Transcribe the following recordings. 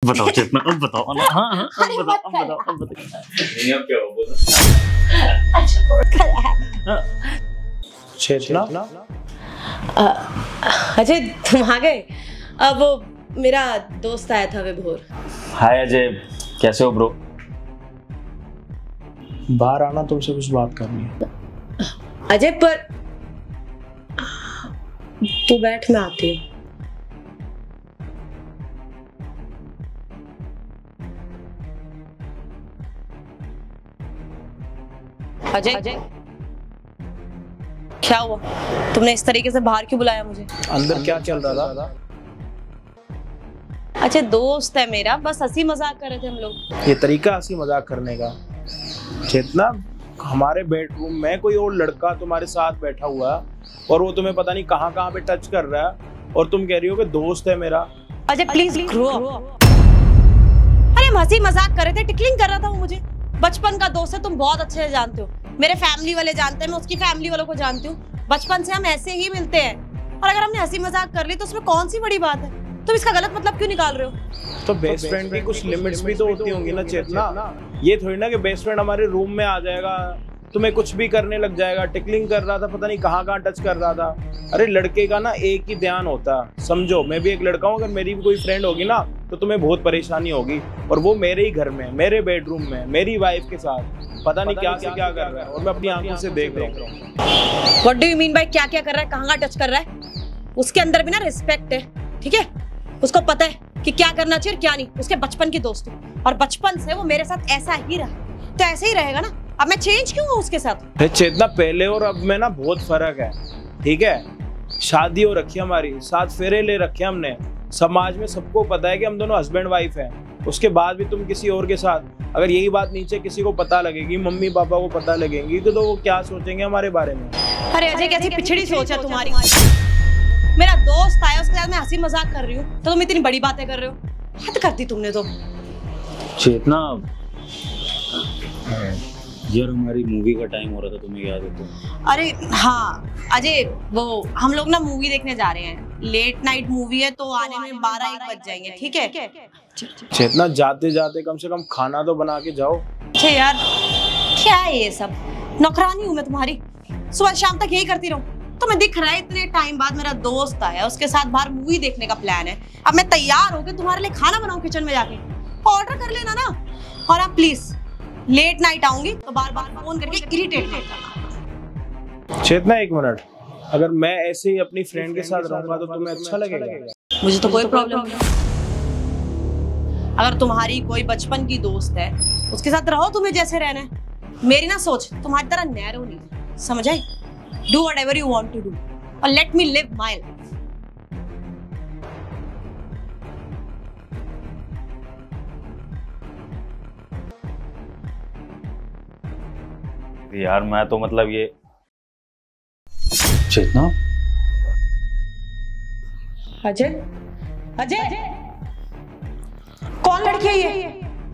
बताओ चेतना, अब बताओ ना। हाँ हाँ अब बताओ। नहीं अब क्या हो बोलो। चेतना अजय तुम आ गए। अब वो मेरा दोस्त आया था विभोर। हाय अजय, कैसे हो ब्रो? बाहर आना, तुमसे कुछ बात करनी है। अजय पर तू बैठ, मैं आती हूँ। अजय क्या हुआ? तुमने इस तरीके से बाहर क्यों बुलाया मुझे? अंदर क्या चल रहा था? अच्छा दोस्त है मेरा, बस हंसी मजाक कर रहे थे हम लोग। ये तरीका हंसी मजाक करने का? चेतना, हमारे बेडरूम में कोई और लड़का तुम्हारे साथ बैठा हुआ है और वो तुम्हें पता नहीं कहाँ कहाँ पे टच कर रहा है और तुम कह रही हो कि दोस्त है मेरा। Ajay please grow up. अरे हम हंसी मजाक कर रहे थे, टिकलिंग कर रहा था वो मुझे। बचपन का दोस्त है, तुम बहुत अच्छे से जानते हो। मेरे फैमिली वाले जानते हैं, मैं उसकी फैमिली वालों को जानती हूँ। बचपन से हम ऐसे ही मिलते हैं और अगर हमने हंसी मजाक कर ली तो उसमें कौन सी बड़ी बात है? तुम इसका गलत मतलब क्यों निकाल रहे हो? तो बेस्ट फ्रेंड की कुछ लिमिट्स भी तो होती होंगी ना चेतना। ये थोड़ी ना कि बेस्ट फ्रेंड हमारे रूम में आ जाएगा, तुम्हें कुछ भी करने लग जाएगा। टिकलिंग कर रहा था, पता नहीं कहाँ कहाँ टच कर रहा था। अरे लड़के का ना एक ही ध्यान होता है, समझो। मैं भी एक लड़का हूँ, अगर मेरी भी कोई फ्रेंड होगी ना तो तुम्हें बहुत परेशानी होगी। और वो मेरे ही घर में, मेरे बेडरूम में, मेरी वाइफ के साथ पता नहीं क्या से क्या कर रहा है और मैं अपनी आंखों से देख रहा हूँ। What do you mean by क्या क्या कर रहा है, कहाँ टच कर रहा है? उसके अंदर भी ना रिस्पेक्ट है, ठीक है? उसको पता है कि क्या करना चाहिए और क्या नहीं। उसके बचपन की दोस्त है और बचपन से वो मेरे साथ ऐसा ही रहा, तो ऐसे ही रहेगा ना। अब मैं चेंज क्यों हूँ उसके साथ? चेतना, पहले और अब में ना बहुत फर्क है, ठीक है? शादी हो रखी हमारी, 7 फेरे ले रखे हमने, समाज में सबको पता है कि हम दोनों हस्बैंड वाइफ हैं। उसके बाद भी तुम किसी और के साथ, अगर यही बात नीचे किसी को पता लगेगी, मम्मी पापा को पता लगेगी, तो वो क्या सोचेंगे हमारे बारे में? अरे अजय कैसी पिछड़ी सोच है तुम्हारी। मेरा दोस्त आया, उसके साथ मैं हंसी मजाक कर रही हूँ तो तुम इतनी बड़ी बातें कर रहे हो। हद कर दी तुमने तो। चेतना यार, हमारी मूवी का टाइम हो रहा था, तुम्हें याद है तो? अरे हाँ अजय, वो हम लोग ना मूवी देखने जा रहे हैं। लेट नाइट मूवी है तो आने में 12-1 बज जाएंगे, ठीक है? चेतना, जाते जाते कम से कम खाना तो बना के जाओ। अच्छा यार, क्या है ये सब? नौकरानी हूँ मैं तुम्हारी? सुबह शाम तक यही करती रहूं? तुम्हें दिख रहा है इतने टाइम बाद मेरा दोस्त आया, उसके साथ बाहर मूवी देखने का प्लान है। अब मैं तैयार होकर तुम्हारे लिए खाना बनाऊं किचन में जाके? ऑर्डर कर लेना ना। और आप प्लीज लेट नाइट आऊंगी तो बार बार फोन करके इरिटेट मत करना। चेतना, 1 मिनट, अगर मैं ऐसे ही अपनी फ्रेंड के साथ रहूंगा तो तुम्हें अच्छा लगेगा? मुझे तो कोई प्रॉब्लम नहीं। अगर तुम्हारी कोई बचपन की दोस्त है, उसके साथ रहो, तुम्हें जैसे रहना है। मेरी ना सोच तुम्हारी तरह नैरो नहीं, समझ आई? Do whatever you want to do or let me live my life. यार मैं तो मतलब ये चेतना। अजय, अजय, कौन लड़की है ये?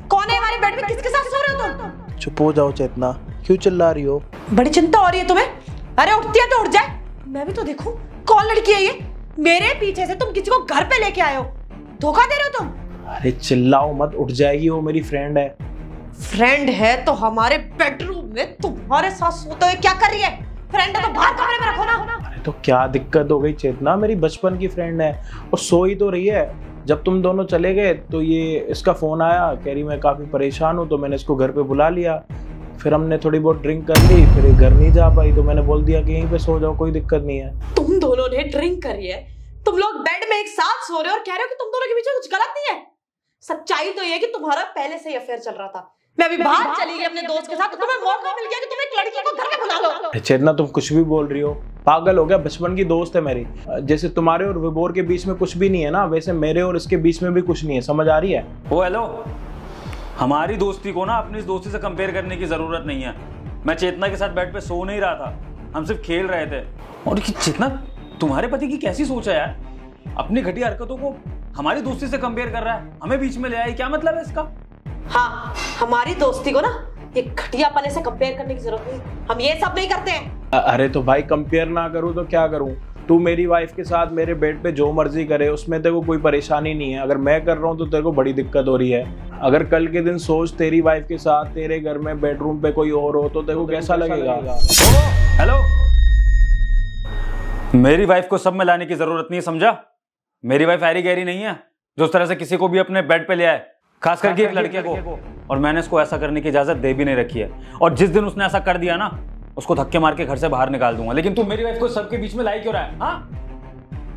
कौन है हमारे बेड में? किसके साथ सो रहे हो तुम? चुप हो जाओ चेतना, क्यों चिल्ला रही हो? बड़ी चिंता हो रही है तुम्हें? अरे उठती है तो उठ जाए, मैं भी तो देखूं कौन लड़की है ये। मेरे पीछे से तुम किसी को घर पे लेके आए हो, धोखा दे रहे हो तुम। अरे चिल्लाओ मत, उठ जाएगी, वो मेरी फ्रेंड है। फ्रेंड है तो हमारे बेडरूम में तुम्हारे साथ सोते हुए क्या कर रही है? फ्रेंड है तो बाहर कमरे में रखो ना। अरे तो क्या दिक्कत हो गई चेतना? मेरी बचपन की फ्रेंड है और सो ही तो रही है। जब तुम दोनों चले गए तो ये इसका फोन आया, कह रही मैं काफी परेशान हूँ, तो मैंने इसको घर पे बुला लिया। फिर हमने थोड़ी बहुत ड्रिंक कर ली, फिर घर नहीं जा पाई तो मैंने बोल दिया कि यहीं पे सो जाओ, कोई दिक्कत नहीं है। तुम दोनों ने ड्रिंक करी है, तुम लोग बेड में एक साथ सो रहे हो और कह रहे हो कि तुम दोनों के बीच में कुछ गलत नहीं है। सच्चाई तो ये है कि तुम्हारा पहले से ही अफेयर चल रहा था। मैं अभी बाहर चली गई अपने दोस्त के साथ तो तुम्हें मौका मिल गया कि तुम एक लड़की को घर पे बुला लो। चेतना, तुम कुछ भी बोल रही हो, पागल हो गया? बचपन की दोस्त है मेरी। जैसे तुम्हारे और विभोर के बीच में कुछ भी नहीं है ना, वैसे मेरे और इसके बीच में भी कुछ नहीं है, समझ आ रही है? ओ हेलो, हमारी दोस्ती को ना अपनी दोस्ती से कंपेयर करने की जरूरत नहीं है। मैं चेतना के साथ बेड पे सो नहीं रहा था, हम सिर्फ खेल रहे थे। और चेतना, तुम्हारे पति की कैसी सोच है यार? अपनी घटिया हरकतों को हमारी दोस्ती से कंपेयर कर रहा है, हमें बीच में ले आए, क्या मतलब है इसका? हाँ, हमारी दोस्ती को ना एक घटियापने से कंपेयर करने की जरूरत नहीं, हम ये सब नहीं करते हैं। अरे तो भाई कंपेयर ना करूँ तो क्या करूँ? तू मेरी वाइफ के साथ मेरे बेड पे जो मर्जी करे, उसमें तेरे को कोई परेशानी नहीं है। अगर मैं कर रहा हूँ तो तेरे को बड़ी दिक्कत हो रही है। अगर कल के दिन सोच तेरी वाइफ के साथ तेरे घर में बेडरूम पे कोई और हो तो तेरे को कैसा लगेगा? हेलो, मेरी वाइफ को सब में लाने की जरूरत नहीं है, समझा? मेरी वाइफ ऐरी गैरी नहीं है जो उस तरह से किसी को भी अपने बेड पे ले आए, खास करके एक लड़के को। और मैंने इसको ऐसा करने की इजाजत दे भी नहीं रखी है। और जिस दिन उसने ऐसा कर दिया ना, उसको धक्के मार के घर से बाहर निकाल दूंगा। लेकिन तू मेरी वाइफ को सबके बीच में लाई क्यों रहा है? हाँ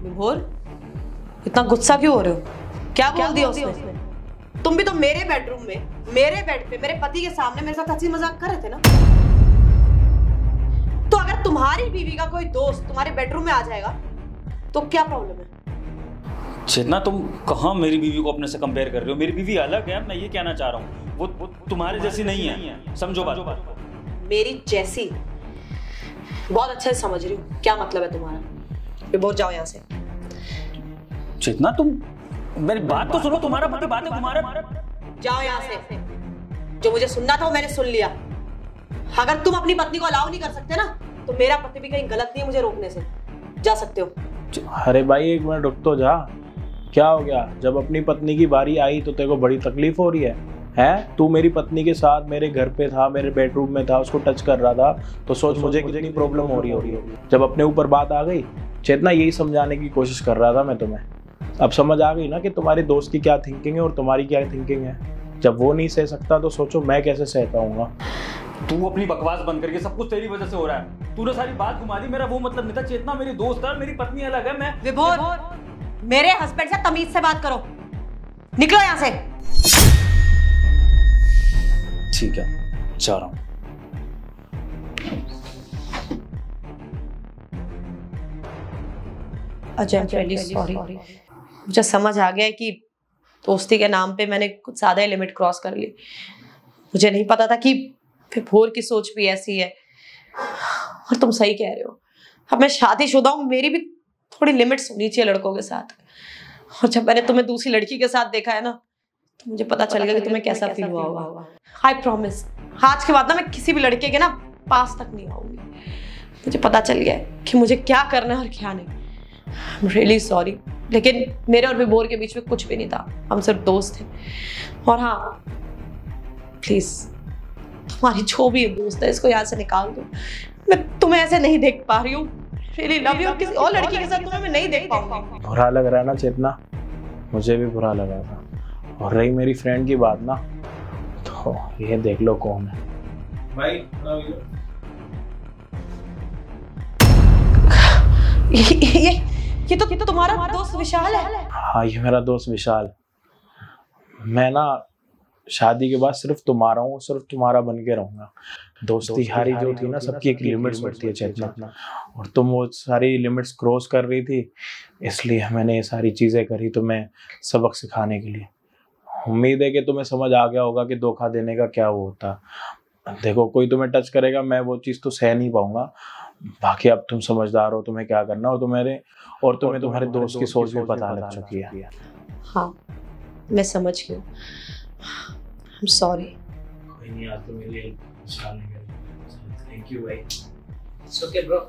विभोर, इतना गुस्सा क्यों हो रहे हो? क्या बोल दिया उसने? तुम भी तो मेरे बेडरूम में, मेरे बेड पे, मेरे पति के सामने मेरे साथ हंसी मजाक कर रहे थे ना। तो अगर तुम्हारी बीवी का कोई दोस्त तुम्हारे बेडरूम में आ जाएगा तो क्या प्रॉब्लम है? चेतना, तुम कहाँ मेरी बीवी को अपने से कंपेयर कर रहे हो? मेरी बीवी अलग है, मैं ये कहना चाह रहा हूँ। वो तुम्हारे जैसी नहीं है, समझो बात। मेरी जैसी? बहुत अच्छे से समझ रही हूँ क्या मतलब है तुम्हारा। विभोर, जाओ यहाँ से। चेतना, तुम मेरी बात तो सुनो। तुम्हारा पति बात है तुम्हारा। जाओ यहाँ से। जो मुझे सुनना था वो मैंने सुन लिया। अगर तुम अपनी पत्नी को अलाउ नहीं कर सकते ना, तो मेरा पति भी कहीं गलत नहीं है मुझे रोकने से। जा सकते हो। अरे भाई, एक मिनट रुक तो जा। क्या हो गया? जब अपनी पत्नी की बारी आई तो तेरे को बड़ी तकलीफ हो रही है? तू मेरी पत्नी के साथ मेरे घर पे था, मेरे बेडरूम में था, उसको टच कर रहा था, तो सोच मुझे कितनी प्रॉब्लम हो रही होगी। जब अपने ऊपर बात आ गई, चेतना, यही समझाने की कोशिश कर रहा था मैं तुम्हें। अब समझ आ गई ना कि तुम्हारे दोस्त की क्या थिंकिंग है और तुम्हारी क्या थिंकिंग है। जब वो नहीं सह सकता तो सोचो मैं कैसे सहता हूँ। तू अपनी बकवास बंद करके, सब कुछ तेरी वजह से हो रहा है। तूने सारी बात घुमा दी। मेरा वो मतलब नहीं था। चेतना मेरी दोस्त है, मेरी पत्नी अलग है। मैं विभोर, मेरे हस्बैंड से तमीज से बात करो। निकलो यहाँ से। ठीक है, जा रहा हूं। Ajay, really sorry. मुझे समझ आ गया है कि दोस्ती के नाम पे मैंने कुछ ज्यादा ही लिमिट क्रॉस कर ली। मुझे नहीं पता था कि विभोर की सोच भी ऐसी है। और तुम सही कह रहे हो। अब मैं शादीशुदा हूँ, मेरी भी थोड़ी लिमिट्स होनी चाहिए लड़कों के साथ। और जब मैंने तुम्हें दूसरी लड़की के साथ देखा है ना, तो मुझे पता चल गया कि तुम्हें कैसा फील हुआ होगा। आई प्रॉमिस, आज के बाद ना मैं किसी भी लड़के के ना पास तक नहीं आऊंगी। मुझे पता चल गया कि मुझे क्या करना है और क्या नहीं। आई एम रियली सॉरी, लेकिन मेरे और विभोर के बीच में कुछ भी नहीं था। हम सिर्फ दोस्त थे। और हाँ, प्लीज, तुम्हारी जो भी दोस्त है इसको यहाँ से निकाल दो। मैं तुम्हें ऐसे नहीं देख पा रही हूँ। Really love you. किसी और लड़की के साथ तुम्हें मैं नहीं देख पाऊंगी। बुरा लग रहा है ना चेतना? मुझे भी बुरा लगा था। और रही मेरी फ्रेंड की बात ना, तो ये देख लो कौन है भाई। ये तो तुम्हारा दोस्त विशाल है। हाँ, ये मेरा दोस्त विशाल। मैं ना शादी के बाद सिर्फ तुम्हारा हूँ, सिर्फ तुम्हारा बन के रहूंगा। दोस्ती हारी जो थी ना, सबकी एक लिमिट्स होती है चेतना, और तुम वो सारी लिमिट्स क्रॉस कर रही थी, इसलिए मैंने ये सारी चीजें करी तुम्हें सबक सिखाने के लिए। उम्मीद है कि तुम्हें समझ आ गया होगा कि धोखा देने का क्या वो होता। देखो, कोई तुम्हें टच करेगा, मैं वो चीज़ तो सह नहीं पाऊंगा। बाकी अब तुम समझदार हो, तुम्हें क्या करना। और तुम्हें तुम्हारे दोस्त की सोच भी पता लग चुकी है। हाँ, मैं समझ गई। I am sorry. कोई नहीं, आज तो मेरे लिए थैंक यू भाई। It's okay bro.